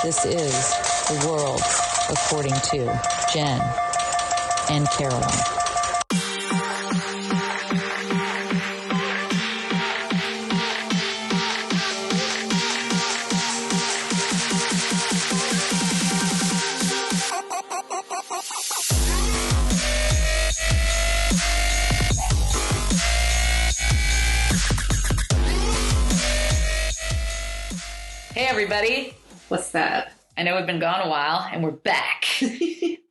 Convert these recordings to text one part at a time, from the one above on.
This is The World According to Jen and Carolyn. Hey everybody. What's up? I know we've been gone a while and we're back.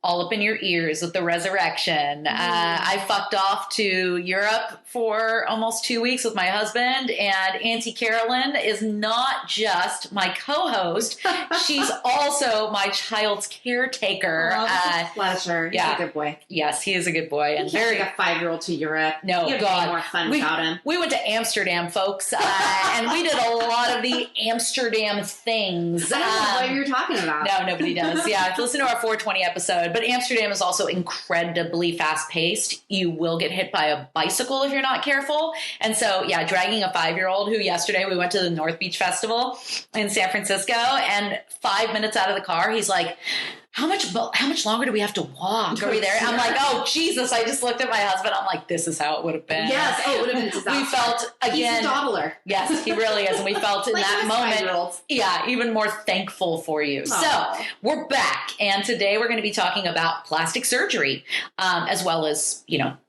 All up in your ears with the resurrection. I fucked off to Europe for almost 2 weeks with my husband, and Auntie Carolyn is not just my co-host. She's also my child's caretaker. Oh, it's a pleasure. He's a good boy. Yes, he is a good boy. And very like a 5-year-old to Europe. No, you God. More fun without him. We went to Amsterdam, folks, and we did a lot of the Amsterdam things. I don't know what you're talking about. No, nobody does. Yeah, listen to our 420 episode. But Amsterdam is also incredibly fast-paced. You will get hit by a bicycle if you're not careful. And so, yeah, dragging a 5-year-old who yesterday we went to the North Beach Festival in San Francisco, and 5 minutes out of the car, he's like, how much longer do we have to walk? Are we there? I'm like, oh, Jesus. I just looked at my husband. I'm like, this is how it would have been. Yes. Oh, it would have been a disaster. We felt, again. He's a dawdler. Yes, he really is. And we felt in like that moment, yeah, even more thankful for you. Aww. So we're back. And today we're going to be talking about plastic surgery, as well as,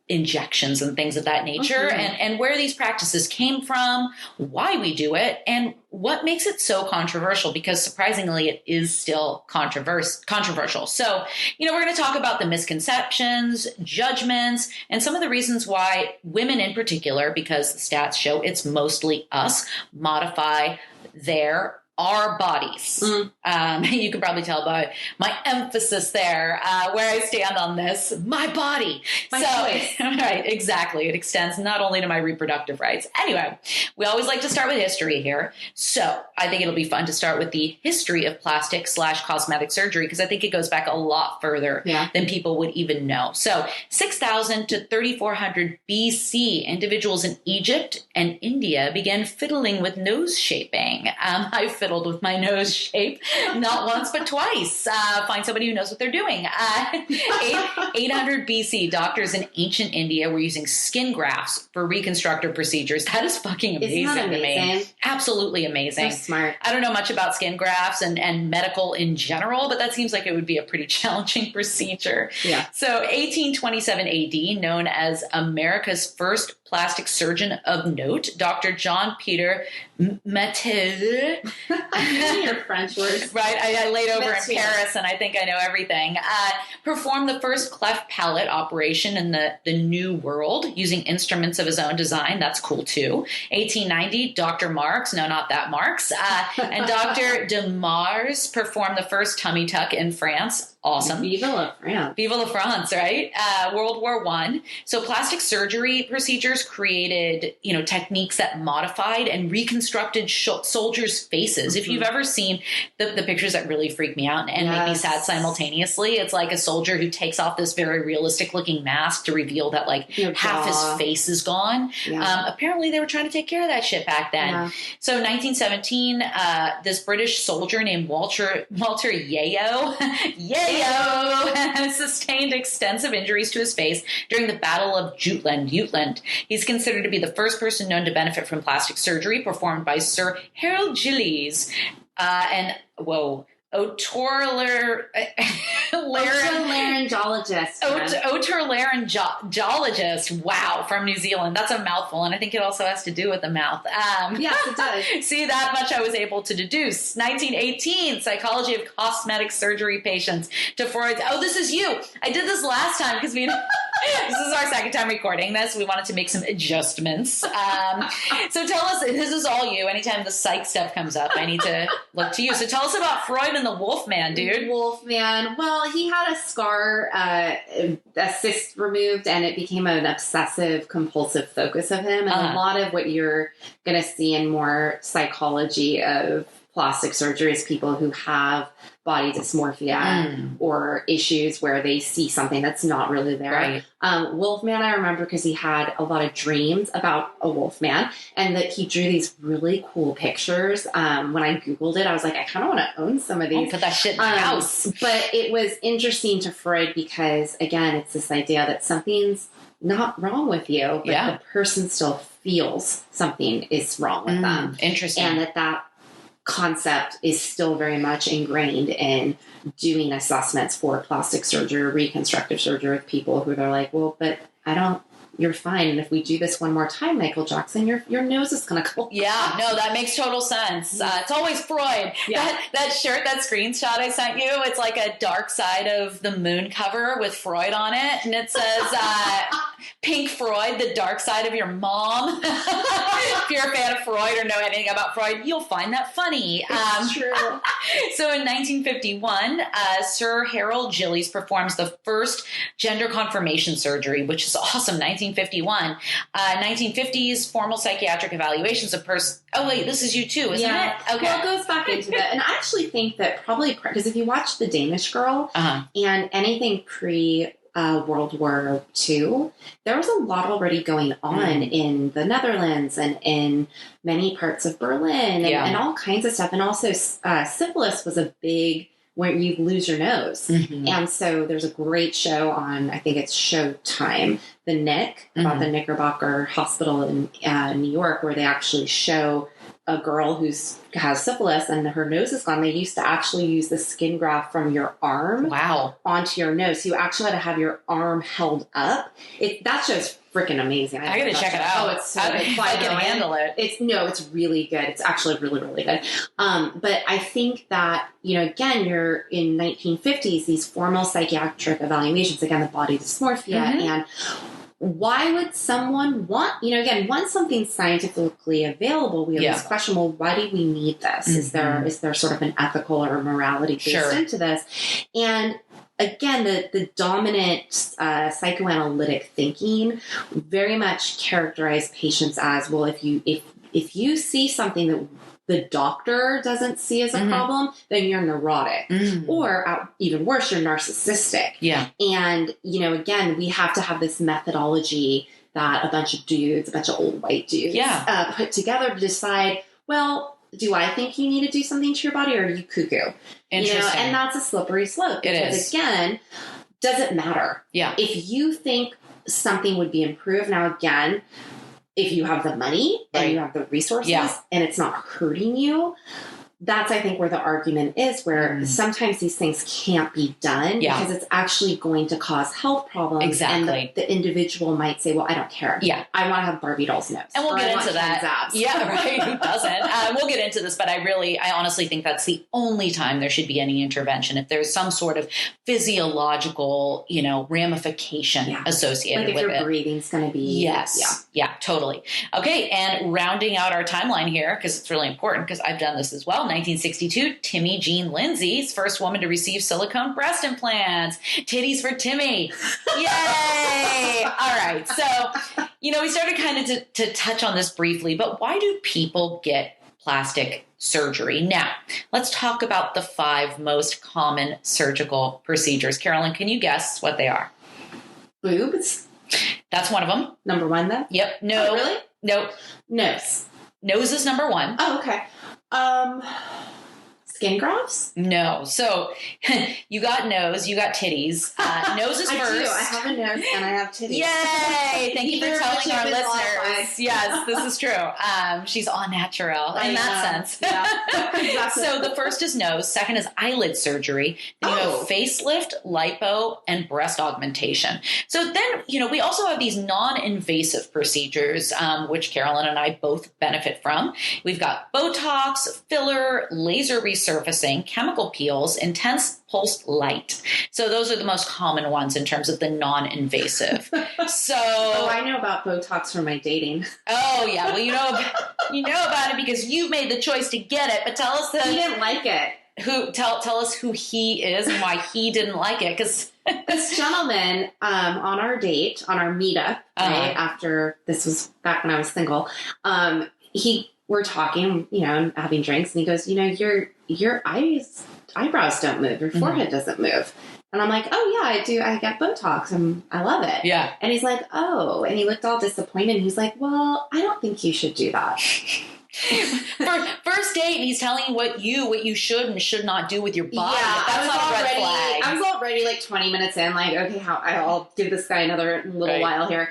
injections and things of that nature, and where these practices came from, why we do it, and what makes it so controversial, because surprisingly it is still controversial. So, we're going to talk about the misconceptions, judgments, and some of the reasons why women in particular, because the stats show it's mostly us, modify our bodies. You can probably tell by my emphasis there, where I stand on this, my body. My choice. Right, exactly. It extends not only to my reproductive rights. Anyway, we always like to start with history here. So I think it'll be fun to start with the history of plastic/cosmetic surgery, because I think it goes back a lot further than people would even know. So 6,000 to 3,400 BC, individuals in Egypt and India began fiddling with nose shaping. I fiddled with my nose shape, not once, but twice. Find somebody who knows what they're doing. 800 BC, doctors in ancient India were using skin grafts for reconstructive procedures. That is fucking amazing, Isn't that amazing? To me. Absolutely amazing. So smart. I don't know much about skin grafts and medical in general, but that seems like it would be a pretty challenging procedure. Yeah. So 1827 AD, known as America's first plastic surgeon of note, Dr. John Peter Mathieu. Your French words. Right. I laid over Mathieu. in Paris and I think I know everything. Performed the first cleft palate operation in the New World using instruments of his own design. That's cool too. 1890, Dr. Marx, no, not that Marx, and Dr. de Mars performed the first tummy tuck in France. Awesome. Vive la France. Vive la France, right? World War I. So plastic surgery procedures created, techniques that modified and reconstructed soldiers' faces. If you've ever seen the pictures that really freak me out and make me sad simultaneously, it's like a soldier who takes off this very realistic looking mask to reveal that half his face is gone. Yeah. Apparently they were trying to take care of that shit back then. Yeah. So 1917, this British soldier named Walter Yeo, sustained extensive injuries to his face during the Battle of Jutland. He's considered to be the first person known to benefit from plastic surgery performed by Sir Harold Gillies. Otorlaryngologist. Wow, from New Zealand. That's a mouthful, and I think it also has to do with the mouth. Yes, it does. See, that much I was able to deduce. 1918, psychology of cosmetic surgery patients to Freud's. Oh, this is you. I did this last time because this is our second time recording this. We wanted to make some adjustments. So tell us, this is all you. Anytime the psych stuff comes up, I need to look to you. So tell us about Freud and the Wolfman, dude. Wolfman. Well, he had a scar, a cyst removed, and it became an obsessive compulsive focus of him. And a lot of what you're going to see in more psychology of plastic surgery is people who have body dysmorphia or issues where they see something that's not really there. Right. Wolfman, I remember because he had a lot of dreams about a wolfman, and that he drew these really cool pictures. When I Googled it, I was like, I kind of want to own some of these. I'll put that shit in my house. But it was interesting to Freud because, again, it's this idea that something's not wrong with you, but the person still feels something is wrong with them. Interesting. And that concept is still very much ingrained in doing assessments for plastic surgery or reconstructive surgery with people who they're like, well, but you're fine. And if we do this one more time, Michael Jackson, your nose is going to go. Yeah, no, that makes total sense. It's always Freud. Yeah. That shirt, that screenshot I sent you, it's like a Dark Side of the Moon cover with Freud on it. And it says, Pink Freud, the dark side of your mom. If you're a fan of Freud or know anything about Freud, you'll find that funny. It's true. So in 1951, Sir Harold Gillies performs the first gender confirmation surgery, which is awesome. 1951. 1950s, formal psychiatric evaluations of oh, wait, this is you too, isn't it? Okay. Well, it goes back into that. And I actually think that probably, because if you watch The Danish Girl and anything pre World War II, there was a lot already going on in the Netherlands and in many parts of Berlin and all kinds of stuff. And also syphilis was a big, where you lose your nose. And so there's a great show on, I think it's Showtime, The Nick, about the Knickerbocker Hospital in New York, where they actually show a girl who's has syphilis and her nose is gone. They used to actually use the skin graft from your arm onto your nose. So you actually had to have your arm held up. That show's freaking amazing. I gotta check it out. Oh, it's so good. I can handle it. It's really good. It's actually really, really good. But I think that, again, you're in 1950s, these formal psychiatric evaluations, again, the body dysmorphia and why would someone want, again, once something's scientifically available, we have this question, well, why do we need this? Is there sort of an ethical or morality based into this? And again, the dominant psychoanalytic thinking very much characterized patients as, well, if you see something that the doctor doesn't see as a problem, then you're neurotic. Or even worse, you're narcissistic. Yeah. And, again, we have to have this methodology that a bunch of old white dudes put together to decide, well, do I think you need to do something to your body, or are you cuckoo? Interesting. And that's a slippery slope. Because again, does it matter? Yeah. If you think something would be improved, now again, if you have the money and you have the resources and it's not hurting you, that's, I think, where the argument is, where sometimes these things can't be done because it's actually going to cause health problems. Exactly. And the individual might say, well, I don't care. Yeah. I want to have Barbie doll's nose. And we'll get into that. Abs. Yeah, right. Who doesn't? We'll get into this, but I honestly think that's the only time there should be any intervention. If there's some sort of physiological, ramification associated with it. Like if your breathing's going to be. Yes. Yeah, totally. Okay. And rounding out our timeline here, because it's really important, because I've done this as well. 1962, Timmy Jean Lindsay's first woman to receive silicone breast implants. Titties for Timmy. Yay! All right. So, we started kind of to touch on this briefly, but why do people get plastic surgery? Now, let's talk about the 5 most common surgical procedures. Carolyn, can you guess what they are? Boobs. That's one of them. Number 1, then? Yep. No. Oh, really? Nope. Nose. Nose is number 1. Oh, okay. Skin grafts? No. So you got nose, you got titties. Nose is first. I do. I have a nose and I have titties. Yay! Thank you for telling our listeners. Yes, this is true. She's all natural in that sense. Yeah. Exactly. So the first is nose. Second is eyelid surgery. Then you have facelift, lipo, and breast augmentation. So then, we also have these non-invasive procedures, which Carolyn and I both benefit from. We've got Botox, filler, laser resurfacing, chemical peels, intense pulsed light. So those are the most common ones in terms of the non-invasive. So I know about Botox from my dating. Oh yeah, well you know about it because you made the choice to get it. But tell us he didn't like it. Tell us who he is and why he didn't like it. Because this gentleman on our date, on our meetup, right after, this was back when I was single, he we're talking, and having drinks, and he goes, your eyebrows don't move, your forehead doesn't move. And I'm like, oh yeah, I do. I get Botox and I love it. Yeah. And he's like, oh, and he looked all disappointed. And he's like, well, I don't think you should do that. First date, he's telling you what you should and should not do with your body. Yeah, That's not a red flag. I was already like 20 minutes in, like, okay, I'll give this guy another little while here.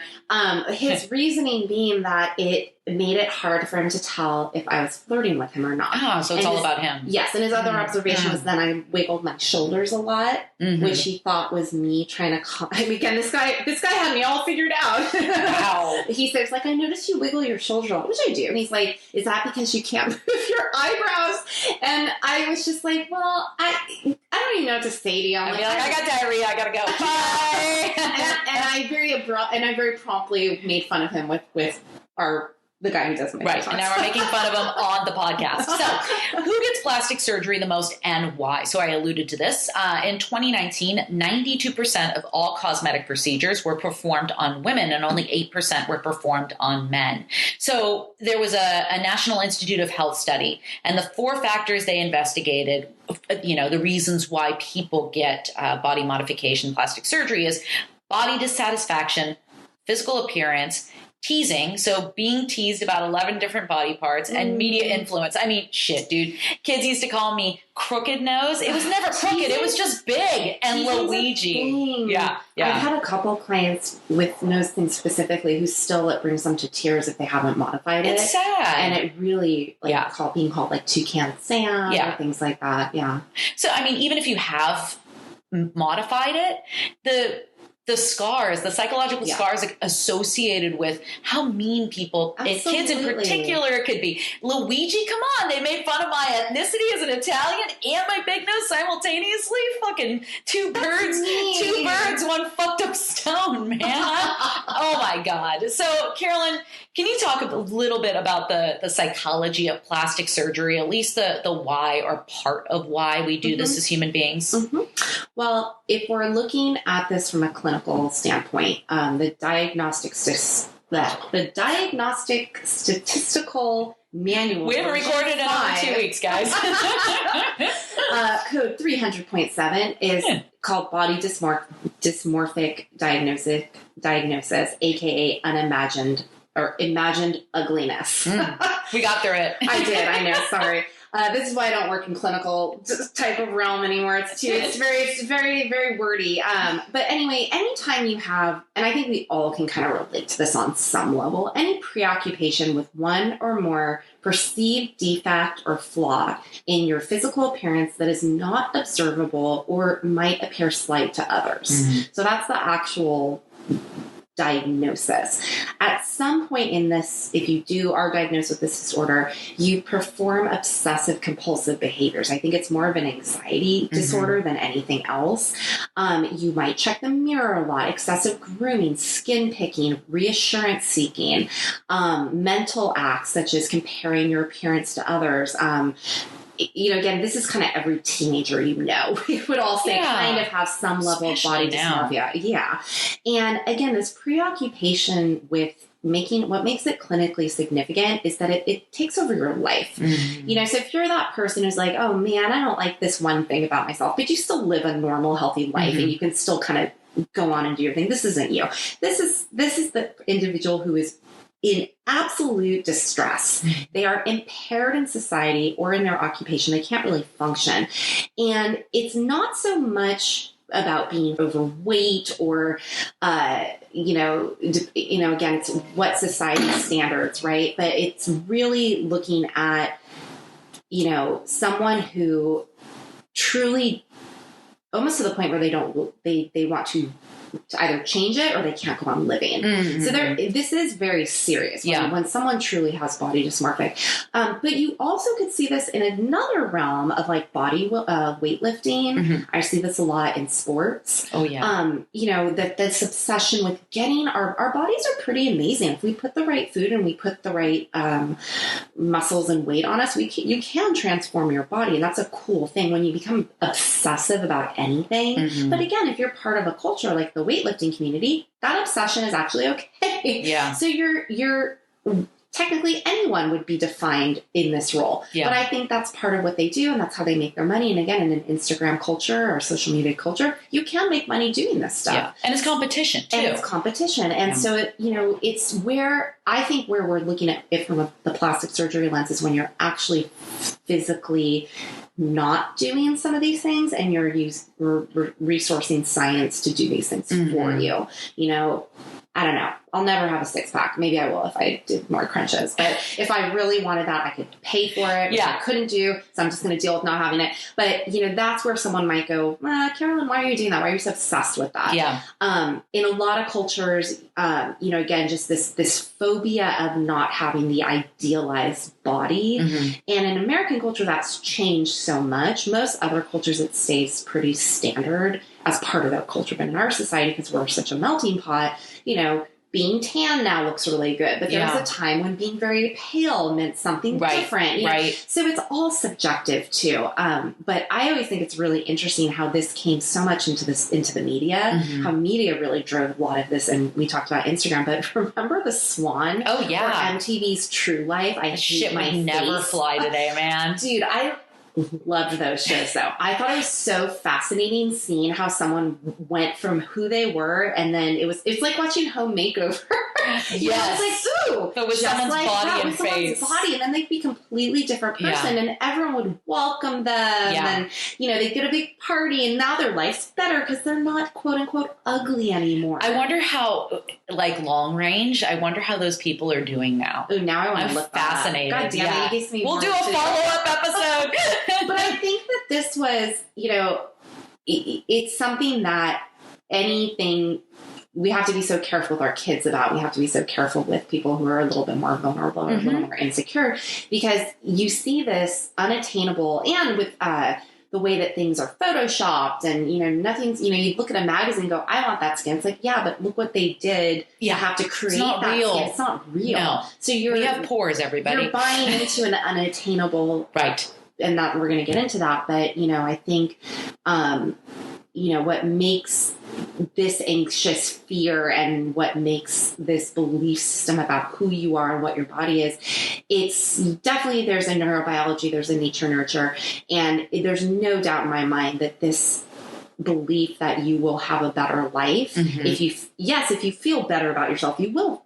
His reasoning being that it made it hard for him to tell if I was flirting with him or not. So it's all about him. Yes, and his other observation was then I wiggled my shoulders a lot, which he thought was me trying to. Again, this guy had me all figured out. Wow. He says, like, I noticed you wiggle your shoulders a lot, which I do. And he's like, is that because you can't move your eyebrows? And I was just like, well, I don't even know what to say to you. I'm like, I got diarrhea. I gotta go. Bye. and I very promptly made fun of him with the guy who does my right. Botox. And now we're making fun of him on the podcast. So who gets plastic surgery the most and why? So I alluded to this. In 2019, 92% of all cosmetic procedures were performed on women and only 8% were performed on men. So there was a National Institute of Health study, and the 4 factors they investigated, the reasons why people get body modification plastic surgery is body dissatisfaction, physical appearance, teasing, so being teased about 11 different body parts, and media influence. I mean, shit, dude. Kids used to call me crooked nose. It was never crooked. It was just big and Luigi. Yeah. I've had a couple clients with nose things specifically who still, it brings them to tears if they haven't modified it. It's sad. And it really, being called like toucan Sam or things like that. Yeah. So, I mean, even if you have modified it, the scars, the psychological scars associated with how mean people, and kids in particular, could be. Luigi, come on, they made fun of my ethnicity as an Italian and my big nose simultaneously. Fucking two birds, one fucked up stone, man. Oh my God. So, Carolyn, can you talk a little bit about the psychology of plastic surgery, at least the why or part of why we do this as human beings? Well, if we're looking at this from a clinical standpoint, the diagnostic statistical manual. We haven't recorded in over 2 weeks, guys. Code 300.7 is called body dysmorphic diagnosis, aka unimagined or imagined ugliness. We got through it. I did. I know. Sorry. This is why I don't work in clinical type of realm anymore. It's very, very wordy. But anyway, anytime you have, and I think we all can kind of relate to this on some level, any preoccupation with one or more perceived defect or flaw in your physical appearance that is not observable or might appear slight to others. So that's the actual diagnosis. At some point in this, if you are diagnosed with this disorder, you perform obsessive compulsive behaviors. I think it's more of an anxiety disorder than anything else. You might check the mirror a lot, excessive grooming, skin picking, reassurance seeking, mental acts such as comparing your appearance to others. Again, this is kind of every teenager, we would all say kind of have some level of body dysmorphia. Yeah. And again, this preoccupation with what makes it clinically significant is that it takes over your life. So if you're that person who's like, oh man, I don't like this one thing about myself, but you still live a normal, healthy life and you can still kind of go on and do your thing. This isn't you. This is the individual who is in absolute distress. They are impaired in society or in their occupation. They can't really function. And it's not so much about being overweight or, again, it's what society's standards, right? But it's really looking at, someone who truly, almost to the point where they want to either change it or they can't go on living. So this is very serious when someone truly has body dysmorphic. But you also could see this in another realm of like body weightlifting. I see this a lot in sports. Oh yeah. That this obsession with getting our bodies are pretty amazing. If we put the right food and we put the right muscles and weight on us, you can transform your body. And that's a cool thing when you become obsessive about anything. But again, if you're part of a culture like the weightlifting community, that obsession is actually okay. Yeah. So you're technically anyone would be defined in this role. Yeah. But I think that's part of what they do, and that's how they make their money. And again, in an Instagram culture or social media culture, you can make money doing this stuff. Yeah. And it's competition too. And it's competition. And so, it's where I think where we're looking at it from the plastic surgery lens is when you're actually physically not doing some of these things and you're resourcing science to do these things for you. I don't know. I'll never have a 6-pack. Maybe I will if I did more crunches. But if I really wanted that, I could pay for it, which I couldn't do. So I'm just going to deal with not having it. But, that's where someone might go, Carolyn, why are you doing that? Why are you so obsessed with that? Yeah. In a lot of cultures, again, just this phobia of not having the idealized body. And in American culture, that's changed so much. Most other cultures, it stays pretty standard as part of their culture. But in our society, because we're such a melting pot, being tan now looks really good. But there was a time when being very pale meant something different. Right. So it's all subjective too. But I always think it's really interesting how this came so much into the media, how media really drove a lot of this. And we talked about Instagram, but remember the Swan? Oh yeah. Or MTV's True Life. I shit might never fly today, man. Dude, I loved those shows though. I thought it was so fascinating seeing how someone went from who they were and then it's like watching Home Makeover. Yes. It's like, ooh. But with someone's body and face. Body, and then they'd be a completely different person and everyone would welcome them and they'd get a big party and now their life's better because they're not quote unquote ugly anymore. I wonder how long range, I wonder how those people are doing now. Oh, now I want to look fascinated. God damn it, you gave me we'll do a follow-up episode. But I think that this was, it's something that we have to be so careful with our kids about. We have to be so careful with people who are a little bit more vulnerable or a little more insecure because you see this unattainable and with the way that things are photoshopped and, nothing's, you look at a magazine and go, I want that skin. It's like, yeah, but look what they did to have to create that real. skin. It's not real. No. So we have pores, everybody. You're buying into an unattainable. Right. And that we're going to get into that. But, I think, what makes this anxious fear and what makes this belief system about who you are and what your body is, it's definitely, there's a neurobiology, there's a nature nurture. And there's no doubt in my mind that this belief that you will have a better life, if you feel better about yourself, you will,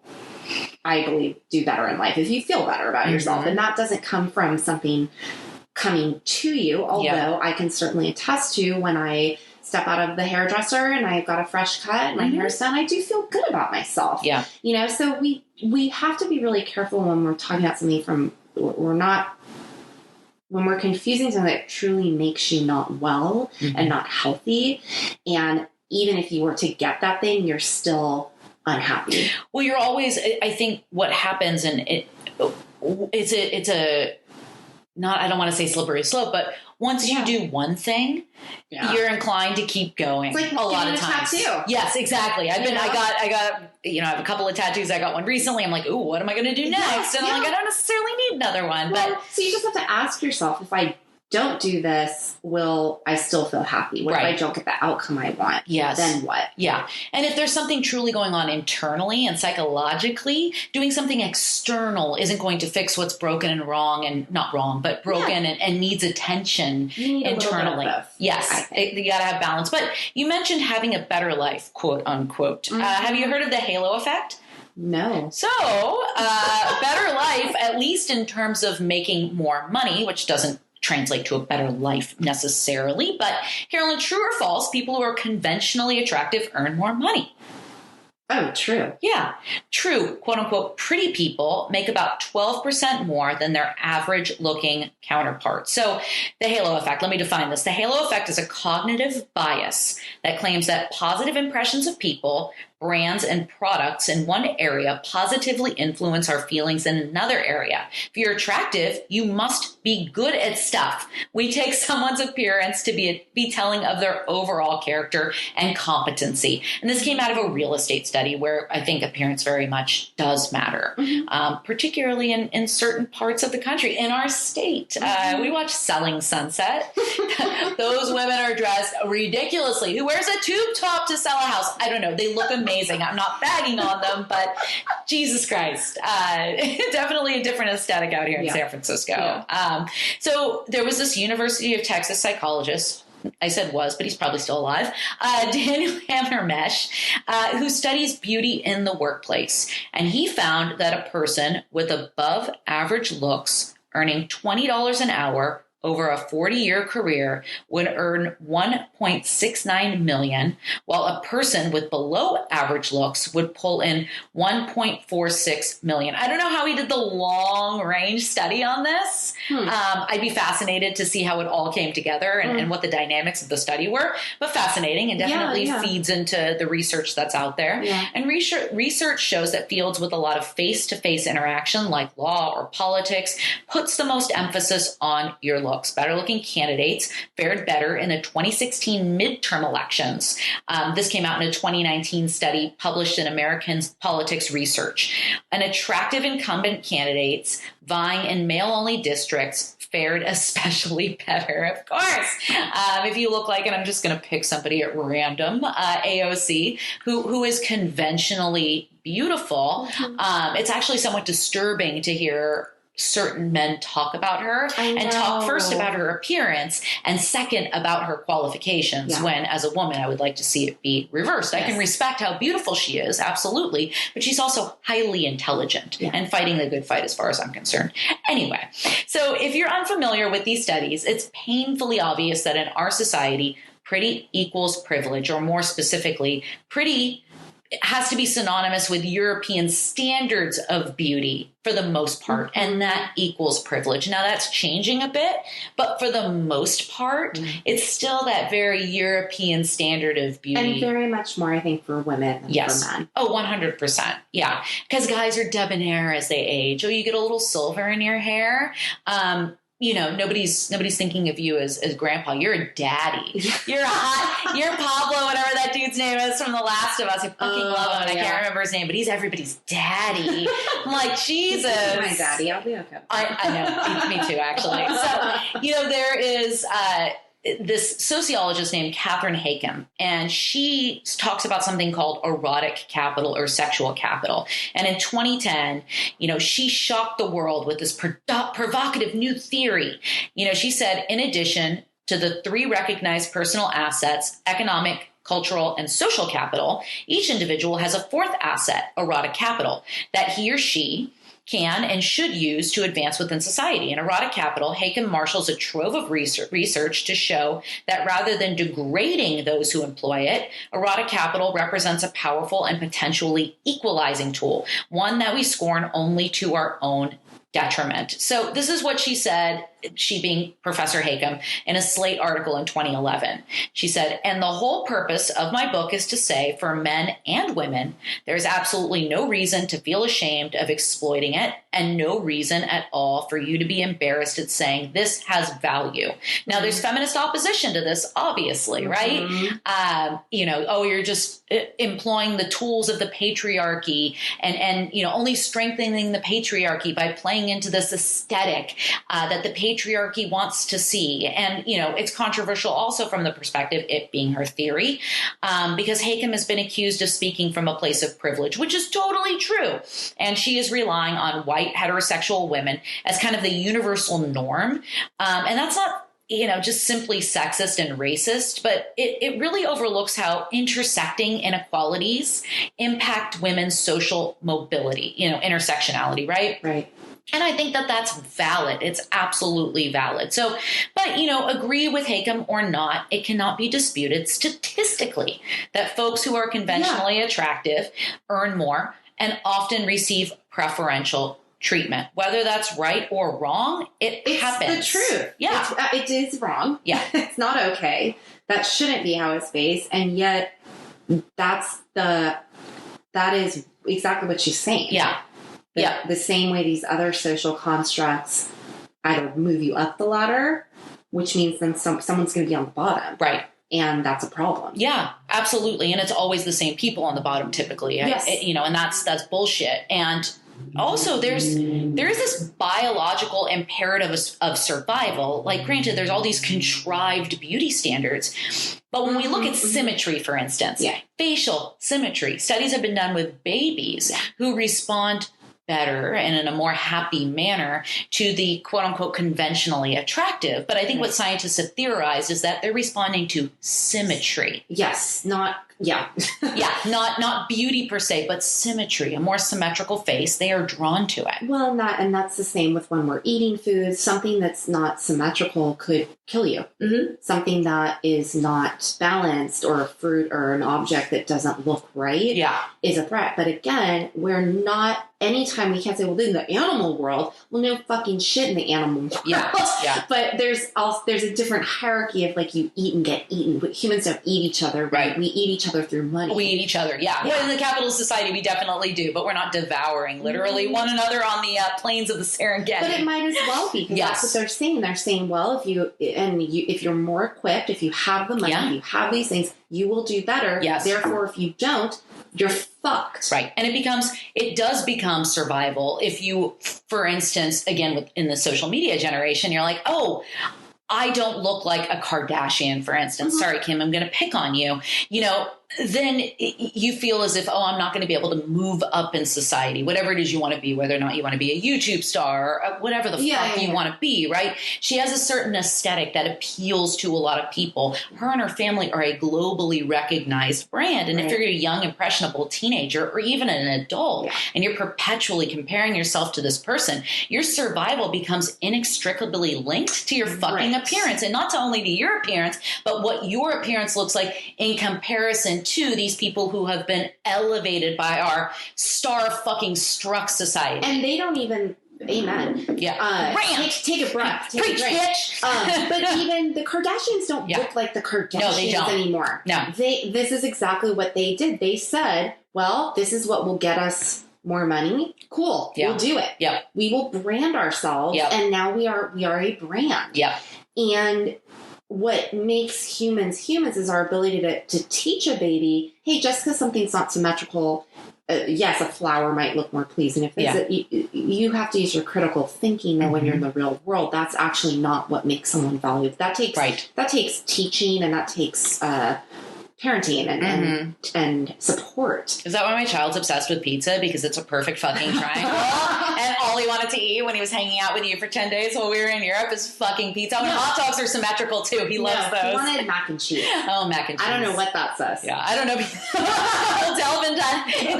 I believe, do better in life if you feel better about yourself. And that doesn't come from something coming to you, although I can certainly attest to when I step out of the hairdresser and I've got a fresh cut and my hair's done, I do feel good about myself. Yeah. So we have to be really careful when we're talking about something when we're confusing something that truly makes you not well and not healthy. And even if you were to get that thing, you're still unhappy. Well, you're always, I think what happens, and it's a not, I don't want to say slippery slope, but once you do one thing, you're inclined to keep going. It's like a lot of times. Tattoo. Yes, exactly. I have a couple of tattoos. I got one recently. I'm like, ooh, what am I going to do next? And I'm like, I don't necessarily need another one. So you just have to ask yourself, if I don't do this, will I still feel happy? What if I don't get the outcome I want? Yes. Then what? Yeah. And if there's something truly going on internally and psychologically, doing something external isn't going to fix what's broken and wrong, and not wrong, but broken and needs attention internally. Yes. You got to have balance. But you mentioned having a better life, quote unquote. Have you heard of the halo effect? No. So, better life, at least in terms of making more money, which doesn't translate to a better life necessarily. But Carolyn, true or false, people who are conventionally attractive earn more money? Oh, true. Yeah. True, quote unquote, pretty people make about 12% more than their average looking counterpart. So the halo effect, let me define this. The halo effect is a cognitive bias that claims that positive impressions of people, brands, and products in one area positively influence our feelings in another area. If you're attractive, you must be good at stuff. We take someone's appearance to be telling of their overall character and competency. And this came out of a real estate study where I think appearance very much does matter, particularly in certain parts of the country. In our state, we watch Selling Sunset. Those women are dressed ridiculously. Who wears a tube top to sell a house? I don't know. They look amazing. amazing. I'm not bagging on them, but Jesus Christ. Definitely a different aesthetic out here in San Francisco. Yeah. So there was this University of Texas psychologist, I said was, but he's probably still alive, Daniel Hammermesh, who studies beauty in the workplace. And he found that a person with above average looks earning $20 an hour over a 40-year career would earn $1.69 million, while a person with below average looks would pull in $1.46 million. I don't know how he did the long range study on this. I'd be fascinated to see how it all came together and what the dynamics of the study were, but fascinating and definitely feeds into the research that's out there. Yeah. And research shows that fields with a lot of face-to-face interaction like law or politics puts the most emphasis on your looks. Better-looking candidates fared better in the 2016 midterm elections. This came out in a 2019 study published in American Politics Research. And attractive incumbent candidates vying in male-only districts fared especially better, of course. If you look like, and I'm just going to pick somebody at random, AOC, who is conventionally beautiful, it's actually somewhat disturbing to hear certain men talk about her and talk first about her appearance and second about her qualifications, when as a woman I would like to see it be reversed. Yes. I can respect how beautiful she is, absolutely, but she's also highly intelligent and fighting the good fight as far as I'm concerned. Anyway, so if you're unfamiliar with these studies, it's painfully obvious that in our society, pretty equals privilege, or more specifically, pretty has to be synonymous with European standards of beauty for the most part, and that equals privilege. Now that's changing a bit, but for the most part, it's still that very European standard of beauty. And very much more, I think, for women than for men. Oh, 100%. Yeah. Because guys are debonair as they age. Oh, you get a little silver in your hair. You know, nobody's thinking of you as grandpa. You're a daddy. You're Pablo, whatever that dude's name is from The Last of Us. I fucking love him, and I can't remember his name, but he's everybody's daddy. I'm like, Jesus. My daddy, I'll be okay. I know. Me too, actually. So, you know, there is this sociologist named Catherine Hakem, and she talks about something called erotic capital or sexual capital. And in 2010, you know, she shocked the world with this provocative new theory. You know, she said, in addition to the 3 recognized personal assets, economic, cultural, and social capital, each individual has a 4th asset, erotic capital, that he or she can and should use to advance within society. In erotic capital, Hakem marshals a trove of research to show that rather than degrading those who employ it, erotic capital represents a powerful and potentially equalizing tool, one that we scorn only to our own detriment. So this is what she said, she being Professor Hakem, in a Slate article in 2011. She said, and the whole purpose of my book is to say, for men and women, there's absolutely no reason to feel ashamed of exploiting it, and no reason at all for you to be embarrassed at saying this has value. Now, there's feminist opposition to this, obviously, right? You know, oh, you're just employing the tools of the patriarchy and you know, only strengthening the patriarchy by playing into this aesthetic that the patriarchy wants to see. And, you know, it's controversial also from the perspective, it being her theory, because Hakem has been accused of speaking from a place of privilege, which is totally true. And she is relying on white heterosexual women as kind of the universal norm. And that's not, you know, just simply sexist and racist, but it really overlooks how intersecting inequalities impact women's social mobility, you know, intersectionality, right? Right. And I think that that's valid. It's absolutely valid. So, but, you know, agree with Hakem or not, it cannot be disputed statistically that folks who are conventionally attractive earn more and often receive preferential treatment. Whether that's right or wrong, it's happens. It's the truth. Yeah. It is wrong. Yeah. It's not okay. That shouldn't be how it's based. And yet that is exactly what she's saying. Yeah. The same way these other social constructs either move you up the ladder, which means then someone's going to be on the bottom. Right. And that's a problem. Yeah, absolutely. And it's always the same people on the bottom typically. Yes. You know, and that's bullshit. And also there is this biological imperative of survival. Like, granted, there's all these contrived beauty standards, but when we look at symmetry, for instance, facial symmetry, studies have been done with babies who respond better and in a more happy manner to the quote unquote conventionally attractive. But I think what scientists have theorized is that they're responding to symmetry. Yes, not not beauty per se, but symmetry, a more symmetrical face. They are drawn to it. Well, and that's the same with when we're eating foods. Something that's not symmetrical could kill you. Something that is not balanced, or a fruit or an object that doesn't look right, is a threat. But again, we're not. Anytime we can't say, well, in the animal world, well, no fucking shit in the animal world. But there's a different hierarchy of, like, you eat and get eaten. But humans don't eat each other, right? We eat each other through money. We eat each other, Well, in the capitalist society, we definitely do, but we're not devouring literally one another on the plains of the Serengeti. But it might as well be, because that's what they're saying. They're saying, well, if you're more equipped, if you have the money, if you have these things, you will do better. Therefore, if you don't, you're fucked. Right. And it does become survival. If you, for instance, again, in the social media generation, you're like, oh, I don't look like a Kardashian, for instance. Sorry, Kim, I'm going to pick on you. Then you feel as if, I'm not going to be able to move up in society, whatever it is you want to be, whether or not you want to be a YouTube star, or whatever the fuck you want to be, right? She has a certain aesthetic that appeals to a lot of people. Her and her family are a globally recognized brand. And if you're a young, impressionable teenager, or even an adult, and you're perpetually comparing yourself to this person, your survival becomes inextricably linked to your fucking appearance. And not only to your appearance, but what your appearance looks like in comparison to these people who have been elevated by our star fucking struck society. And they don't even, amen. Take a breath. Take Preach, a drink. bitch. But even the Kardashians don't look like the Kardashians anymore. No. This is exactly what they did. They said, well, this is what will get us more money. Cool. We'll do it. We will brand ourselves. And now we are a brand. And what makes humans is our ability to teach a baby, hey, just because something's not symmetrical, yes, a flower might look more pleasing. If you have to use your critical thinking that when you're in the real world, that's actually not what makes someone valuable. That takes teaching, and that takes parenting and support. Is that why my child's obsessed with pizza? Because it's a perfect fucking triangle. And all he wanted to eat when he was hanging out with you for 10 days while we were in Europe is fucking pizza. And hot dogs are symmetrical too. He loves those. He wanted mac and cheese. Oh, mac and cheese. I don't know what that says. I don't know. We'll delve into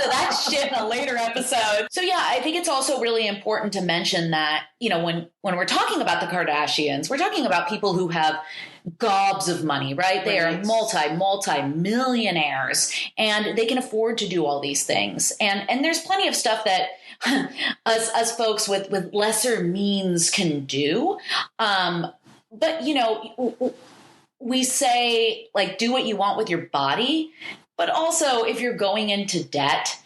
that shit in a later episode. So I think it's also really important to mention that, when we're talking about the Kardashians, we're talking about people who have gobs of money, right? They are multi-millionaires, and they can afford to do all these things. And there's plenty of stuff that us folks with lesser means can do. But, we say, like, do what you want with your body, but also if you're going into debt,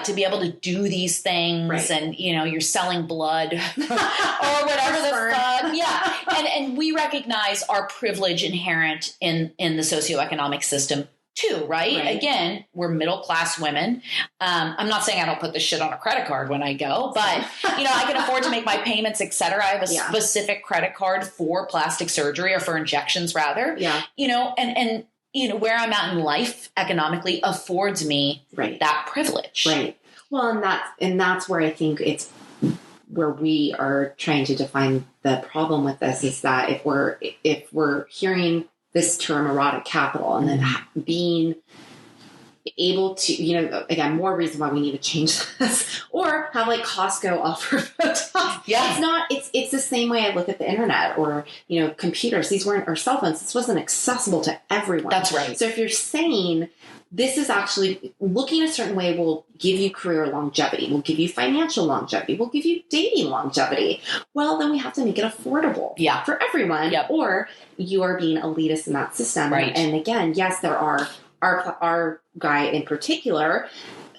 to be able to do these things, and you're selling blood or whatever the fuck, and we recognize our privilege inherent in the socioeconomic system too, right? Again, we're middle class women. I'm not saying I don't put this shit on a credit card when I go, but I can afford to make my payments, etc. I have a specific credit card for plastic surgery, or for injections rather. And where I'm at in life economically affords me that privilege. Well, and that's where I think it's where we are trying to define the problem with this, is that if we're hearing this term erotic capital, and then being able to, again, more reason why we need to change this, or have like Costco offer Botox. It's the same way I look at the internet, or, computers. Or cell phones. This wasn't accessible to everyone. That's right. So if you're saying this is actually looking a certain way will give you career longevity, will give you financial longevity, will give you dating longevity, well, then we have to make it affordable for everyone, or you are being elitist in that system. And again, yes, there are, our guy in particular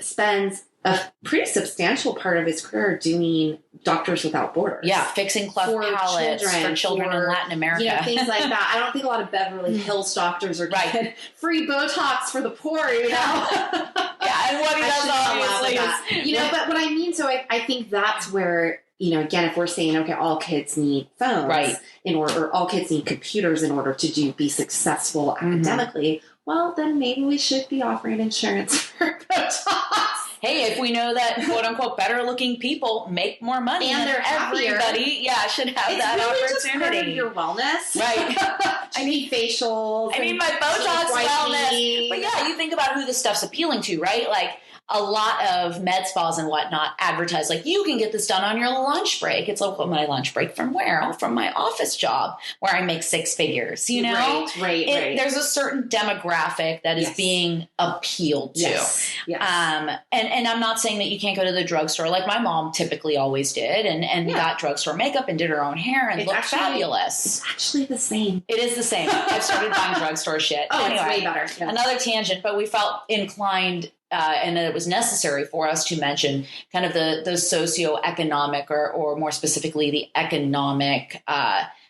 spends a pretty substantial part of his career doing Doctors Without Borders. Yeah, fixing cleft palates for children in Latin America. Things like that. I don't think a lot of Beverly Hills doctors are getting free Botox for the poor, Yeah, and what he does obviously is... but what I mean, so I think that's where, again, if we're saying, okay, all kids need phones or all kids need computers in order to be successful academically, well, then maybe we should be offering insurance for Botox. Hey, if we know that quote unquote better looking people make more money and they're everybody, should have that opportunity. It's really just part of your wellness. Right. I need facials. I need my Botox wellness. But yeah, you think about who this stuff's appealing to, right? Like a lot of med spas and whatnot advertise, like, you can get this done on your lunch break. It's like, well, my lunch break from where? Oh, from my office job where I make six figures, Right. There's a certain demographic that is being appealed to. Yes. And I'm not saying that you can't go to the drugstore like my mom typically always did and got drugstore makeup and did her own hair and looked fabulous. It's actually the same. It is the same. I've started buying drugstore shit. Oh, anyway, it's way better. Yeah. Another tangent, but we felt inclined and that it was necessary for us to mention kind of the socioeconomic or more specifically the economic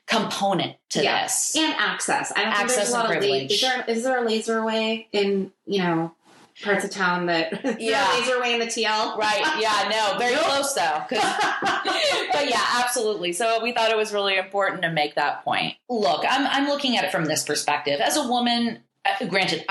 component to this. And access. I don't think there's a lot of privilege. Is there a laser way in, parts of town that a laser way in the TL? Right. Yeah, no, very close though. But yeah, absolutely. So we thought it was really important to make that point. Look, I'm looking at it from this perspective. As a woman, granted,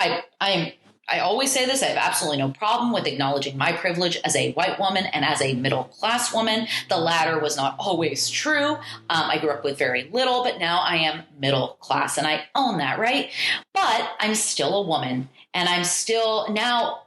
I always say this, I have absolutely no problem with acknowledging my privilege as a white woman and as a middle class woman. The latter was not always true. I grew up with very little, but now I am middle class and I own that, right? But I'm still a woman and I'm still now...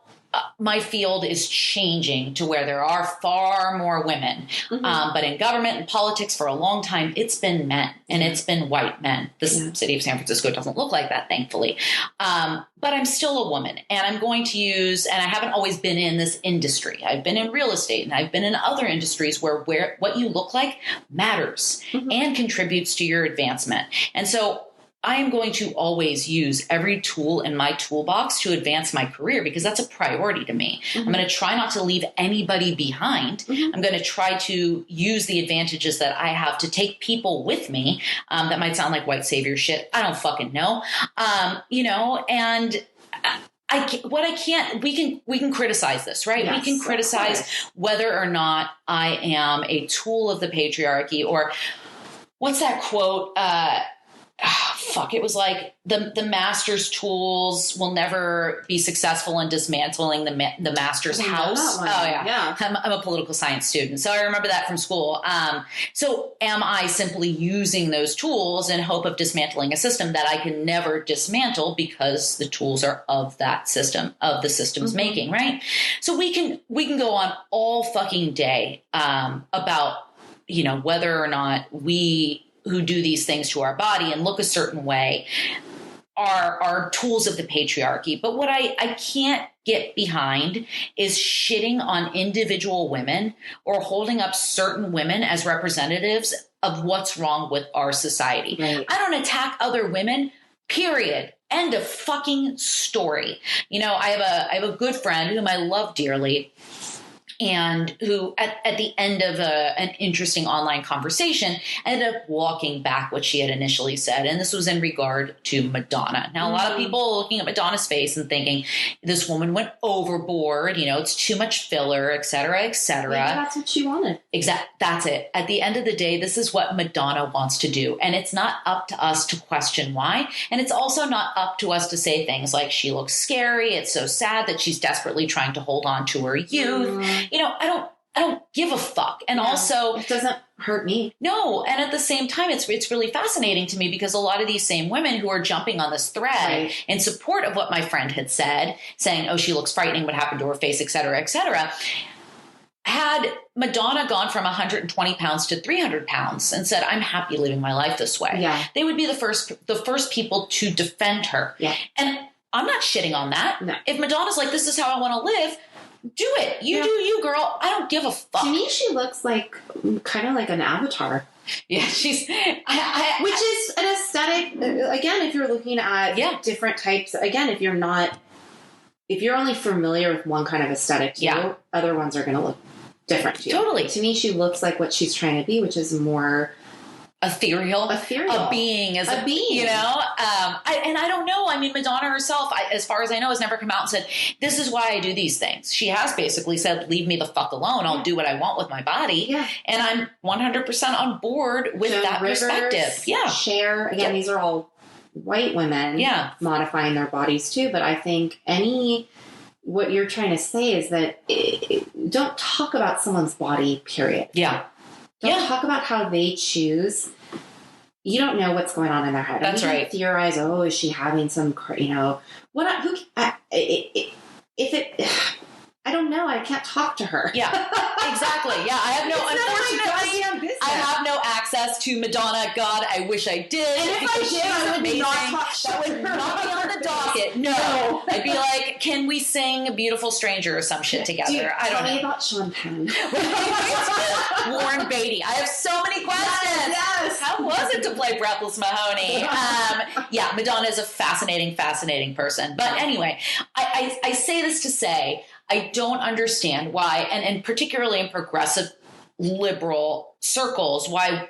my field is changing to where there are far more women. But in government and politics for a long time, it's been men and it's been white men. The city of San Francisco doesn't look like that, thankfully. But I'm still a woman and I'm going to use, and I haven't always been in this industry. I've been in real estate and I've been in other industries where what you look like matters and contributes to your advancement. And so I am going to always use every tool in my toolbox to advance my career because that's a priority to me. I'm going to try not to leave anybody behind. I'm going to try to use the advantages that I have to take people with me. That might sound like white savior shit. I don't fucking know. And we can criticize this, right? Yes, we can criticize whether or not I am a tool of the patriarchy or what's that quote? It was like the master's tools will never be successful in dismantling the master's house. Oh yeah. I'm a political science student, so I remember that from school. So am I simply using those tools in hope of dismantling a system that I can never dismantle because the tools are of that system, of the system's making, right? So we can go on all fucking day about whether or not we who do these things to our body and look a certain way are tools of the patriarchy. But what I can't get behind is shitting on individual women or holding up certain women as representatives of what's wrong with our society. Right. I don't attack other women, period. End of fucking story. I have a good friend whom I love dearly, and who at the end of an interesting online conversation ended up walking back what she had initially said. And this was in regard to Madonna. Now, a lot of people looking at Madonna's face and thinking this woman went overboard, it's too much filler, et cetera, et cetera. Yeah, that's what she wanted. That's it. At the end of the day, this is what Madonna wants to do. And it's not up to us to question why. And it's also not up to us to say things like she looks scary. It's so sad that she's desperately trying to hold on to her youth. I don't give a fuck. And also it doesn't hurt me. No. And at the same time, it's really fascinating to me because a lot of these same women who are jumping on this thread in support of what my friend had said, saying, oh, she looks frightening, what happened to her face, et cetera, had Madonna gone from 120 pounds to 300 pounds and said, I'm happy living my life this way. They would be the first people to defend her. And I'm not shitting on that. No. If Madonna's like, this is how I want to live, do it. You do you, girl. I don't give a fuck. To me, she looks like kind of like an avatar. Yeah, she's... which is an aesthetic, again, if you're looking at different types, again, if you're not if you're only familiar with one kind of aesthetic too, Yeah. other ones are going to look different too. Totally. To me, she looks like what she's trying to be, which is more ethereal. A being is a being. You know? I don't know. I mean, Madonna herself, as far as I know, has never come out and said, this is why I do these things. She has basically said, leave me the fuck alone. I'll do what I want with my body. Yeah. And I'm 100% on board with that perspective. Yeah. Cher. Again, these are all white women modifying their bodies too. But I think what you're trying to say is that don't talk about someone's body, period. Yeah. Don't talk about how they choose. You don't know what's going on in their head. That's right. Theorize, is she having some, I don't know. I can't talk to her. Yeah, exactly. Yeah, I have unfortunately, I have no access to Madonna. God, I wish I did. And if I did, I would not talk shit. That would not be on the docket. No. I'd be like, can we sing "A Beautiful Stranger" or some shit together? Dude, I don't know. Tell me about Sean Penn. Warren Beatty. I have so many questions. Yes. How was it to play Breathless Mahoney? Madonna is a fascinating, fascinating person. But anyway, I say this to say, I don't understand why, and particularly in progressive liberal circles, why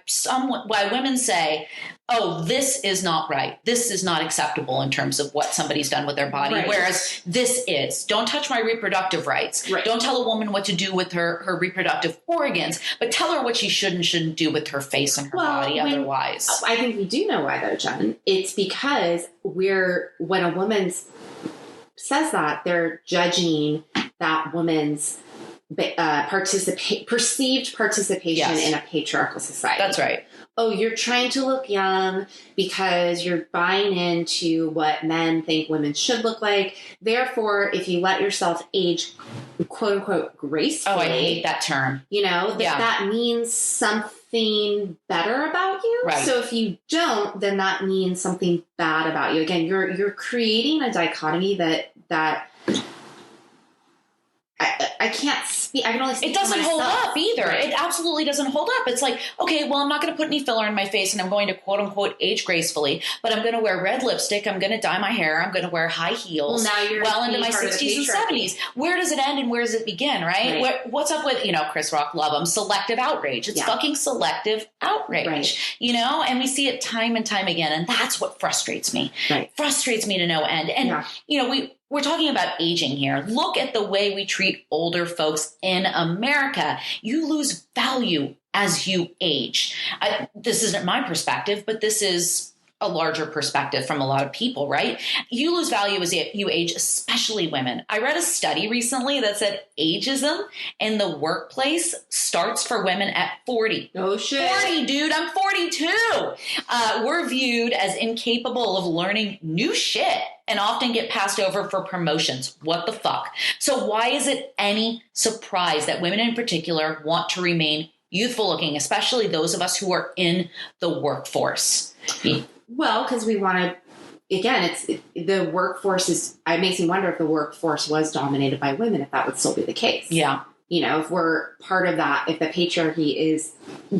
women say, oh, this is not right. This is not acceptable in terms of what somebody's done with their body. Right. Whereas this is. Don't touch my reproductive rights. Right. Don't tell a woman what to do with her reproductive organs, but tell her what she should and shouldn't do with her face and her body otherwise. I think we do know why, though, Jen. It's because when a woman says that, they're judging that woman's perceived participation in a patriarchal society. That's right. Oh, you're trying to look young because you're buying into what men think women should look like. Therefore, if you let yourself age, quote unquote, gracefully. Oh, I hate that term. That means something better about you. Right. So if you don't, then that means something bad about you. Again, you're creating a dichotomy that I can't speak. I can only speak. It doesn't hold up either. Right. It absolutely doesn't hold up. It's like, okay, well, I'm not going to put any filler in my face and I'm going to quote unquote age gracefully, but I'm going to wear red lipstick. I'm going to dye my hair. I'm going to wear high heels. Well, now you're into my 60s and 70s. Where does it end and where does it begin, right? What's up with, Chris Rock, love him, selective outrage. It's fucking selective outrage, and we see it time and time again. And that's what frustrates me. Right. Frustrates me to no end. And, we're talking about aging here. Look at the way we treat older folks in America. You lose value as you age. This isn't my perspective, but this is a larger perspective from a lot of people, right? You lose value as you age, especially women. I read a study recently that said ageism in the workplace starts for women at 40. Oh, shit. 40, dude. I'm 42. We're viewed as incapable of learning new shit and often get passed over for promotions. What the fuck? So why is it any surprise that women in particular want to remain youthful looking, especially those of us who are in the workforce? Well, because we want to, again, the workforce it makes me wonder if the workforce was dominated by women, if that would still be the case. Yeah. If we're part of that, if the patriarchy is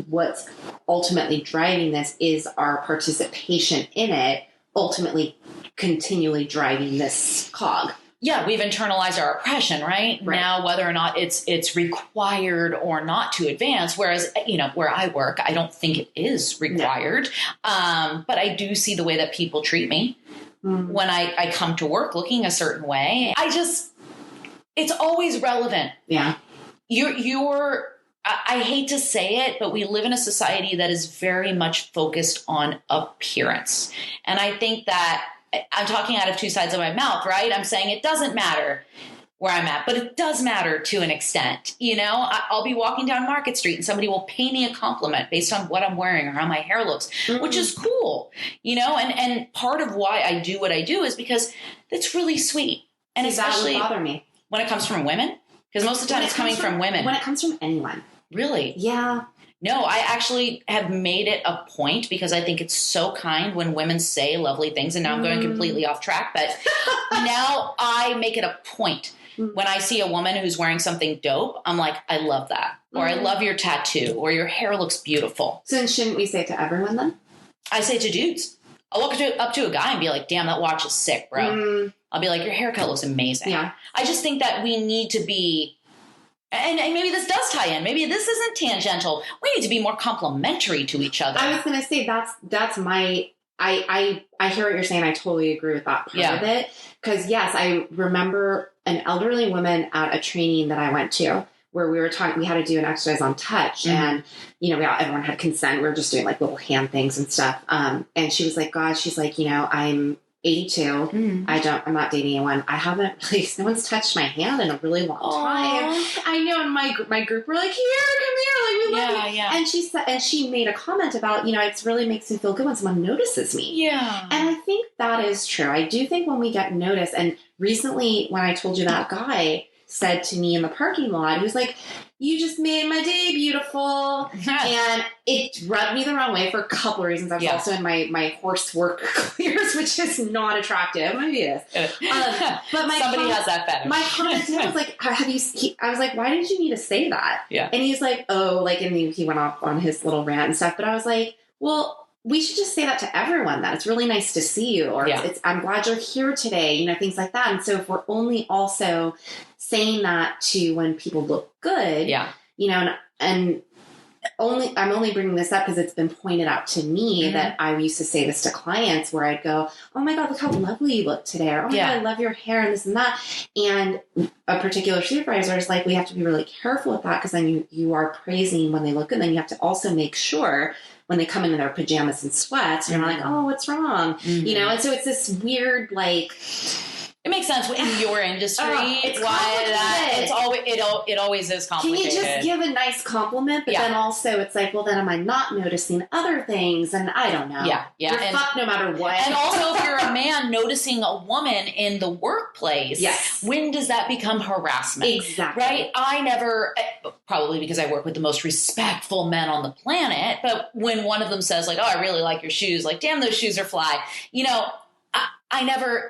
what's ultimately driving this, is our participation in it ultimately continually driving this cog. Yeah, we've internalized our oppression, right? Now, whether or not it's required or not to advance, whereas, where I work, I don't think it is required. No. But I do see the way that people treat me when I come to work looking a certain way. It's always relevant. Yeah. I hate to say it, but we live in a society that is very much focused on appearance. And I think that I'm talking out of two sides of my mouth, right? I'm saying it doesn't matter where I'm at, but it does matter to an extent. I'll be walking down Market Street and somebody will pay me a compliment based on what I'm wearing or how my hair looks, which is cool, and part of why I do what I do is because it's really sweet. And especially that would bother me when it comes from women, because most of the time it's coming from women. When it comes from anyone. Really? Yeah. No, I actually have made it a point because I think it's so kind when women say lovely things. And now I'm going completely off track, but now I make it a point. When I see a woman who's wearing something dope, I'm like, I love that. Or I love your tattoo, or your hair looks beautiful. So then shouldn't we say it to everyone then? I say to dudes. I'll walk up to a guy and be like, damn, that watch is sick, bro. I'll be like, your haircut looks amazing. Yeah. I just think that we need to be, and maybe this does tie in. Maybe this isn't tangential. We need to be more complimentary to each other. I was going to say that's my. I hear what you're saying. I totally agree with that part of it. Because yes, I remember an elderly woman at a training that I went to where we were talking. We had to do an exercise on touch, and everyone had consent. We were just doing like little hand things and stuff. And she was like, "God," she's like, I'm 82. I'm not dating anyone. I haven't really, no one's touched my hand in a really long time. I know. And my group were like, here, come here. Like, we love you. And she said, and she made a comment about, it really makes me feel good when someone notices me. Yeah. And I think that is true. I do think when we get noticed, and recently when I told you that guy said to me in the parking lot, he was like, you just made my day beautiful. And it rubbed me the wrong way for a couple of reasons. I was also in my horse work clears, which is not attractive. Maybe it is. But somebody has that fetish. My comment to him was like, I was like, why did you need to say that? Yeah. And he's like, and he went off on his little rant and stuff. But I was like, well, we should just say that to everyone, that it's really nice to see you, or I'm glad you're here today, things like that. And so if we're only also saying that to when people look good, and I'm only bringing this up because it's been pointed out to me that I used to say this to clients where I'd go, oh my God, look how lovely you look today. Or, oh my God, I love your hair and this and that. And a particular supervisor is like, we have to be really careful with that because then you are praising when they look good. Then you have to also make sure when they come in their pajamas and sweats, you're like, oh, what's wrong? And so it's this weird, it makes sense in your industry. It's complicated. It always is complicated. Can you just give a nice compliment, but then also it's like, well, then am I not noticing other things? And I don't know. Yeah. You're fucked no matter what. And also, if you're a man noticing a woman in the workplace, when does that become harassment? Exactly. Right? I never, probably because I work with the most respectful men on the planet, but when one of them says like, oh, I really like your shoes, like, damn, those shoes are fly,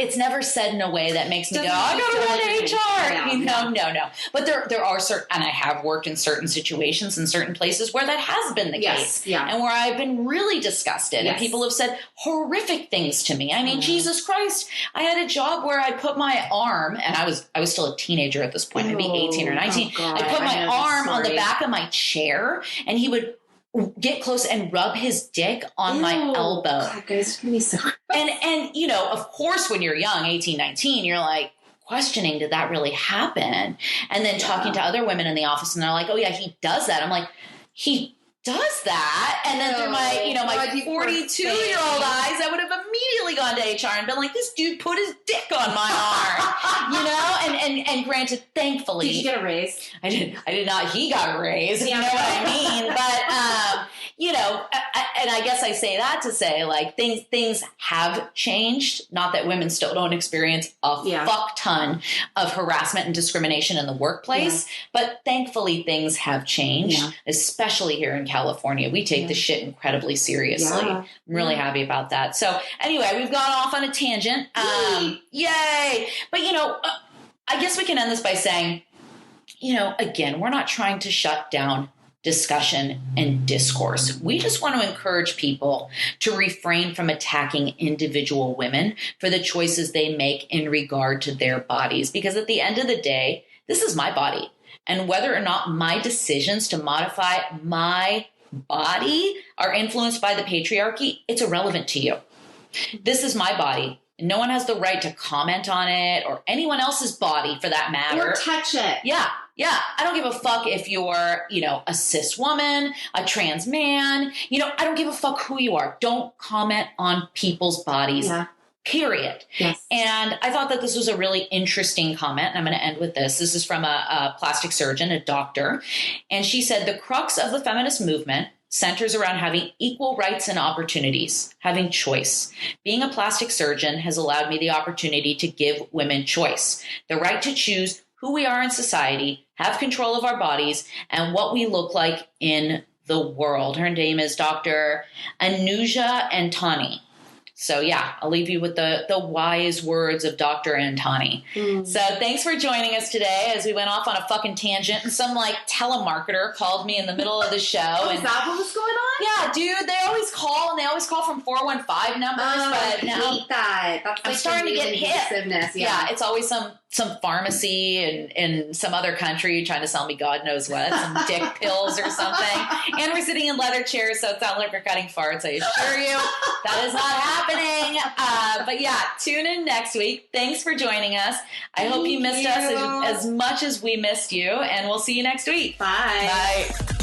it's never said in a way that makes me go, I gotta run HR. No. But there are certain, and I have worked in certain situations in certain places where that has been the case. Yeah. And where I've been really disgusted and people have said horrific things to me. I mean, Jesus Christ, I had a job where I put my arm, and I was still a teenager at this point, maybe 18 or 19. I put my arm on the back of my chair and he would get close and rub his dick on my elbow. God, guys, it's gonna be so and of course, when you're young, 18, 19, you're like questioning, did that really happen? And then talking to other women in the office, and they're like, oh yeah, he does that. I'm like, he does that? And then through my 42-year-old eyes, I would have immediately gone to HR and been like, this dude put his dick on my arm, and granted, thankfully. Did you get a raise? I did not. He got a raise. You know what I mean? But, and I guess I say that to say, like, things have changed. Not that women still don't experience a fuck ton of harassment and discrimination in the workplace, but thankfully things have changed, especially here in California. We take this shit incredibly seriously. I'm really happy about that. So anyway, we've gone off on a tangent. Yay! But, I guess we can end this by saying, again, we're not trying to shut down discussion and discourse. We just want to encourage people to refrain from attacking individual women for the choices they make in regard to their bodies. Because at the end of the day, this is my body. And whether or not my decisions to modify my body are influenced by the patriarchy, it's irrelevant to you. This is my body. No one has the right to comment on it or anyone else's body for that matter. Or touch it. Yeah. I don't give a fuck if you're, a cis woman, a trans man. I don't give a fuck who you are. Don't comment on people's bodies. Yeah. Period. Yes. And I thought that this was a really interesting comment. And I'm going to end with this. This is from a plastic surgeon, a doctor. And she said, the crux of the feminist movement centers around having equal rights and opportunities, having choice. Being a plastic surgeon has allowed me the opportunity to give women choice, the right to choose who we are in society, have control of our bodies, and what we look like in the world. Her name is Dr. Anuja Antani. So yeah, I'll leave you with the wise words of Dr. Antani. So thanks for joining us today as we went off on a fucking tangent and some like telemarketer called me in the middle of the show. Is that what was going on? Yeah, dude, they always call and they always call from 415 numbers. But I hate that. That's I'm like starting to get hit. Yeah. It's always some pharmacy in some other country trying to sell me God knows what, some dick pills or something. And we're sitting in leather chairs, so it sounds like we're cutting farts. I assure you, that is not happening. But yeah, tune in next week. Thanks for joining us. I hope you missed us as much as we missed you, and we'll see you next week. Bye. Bye.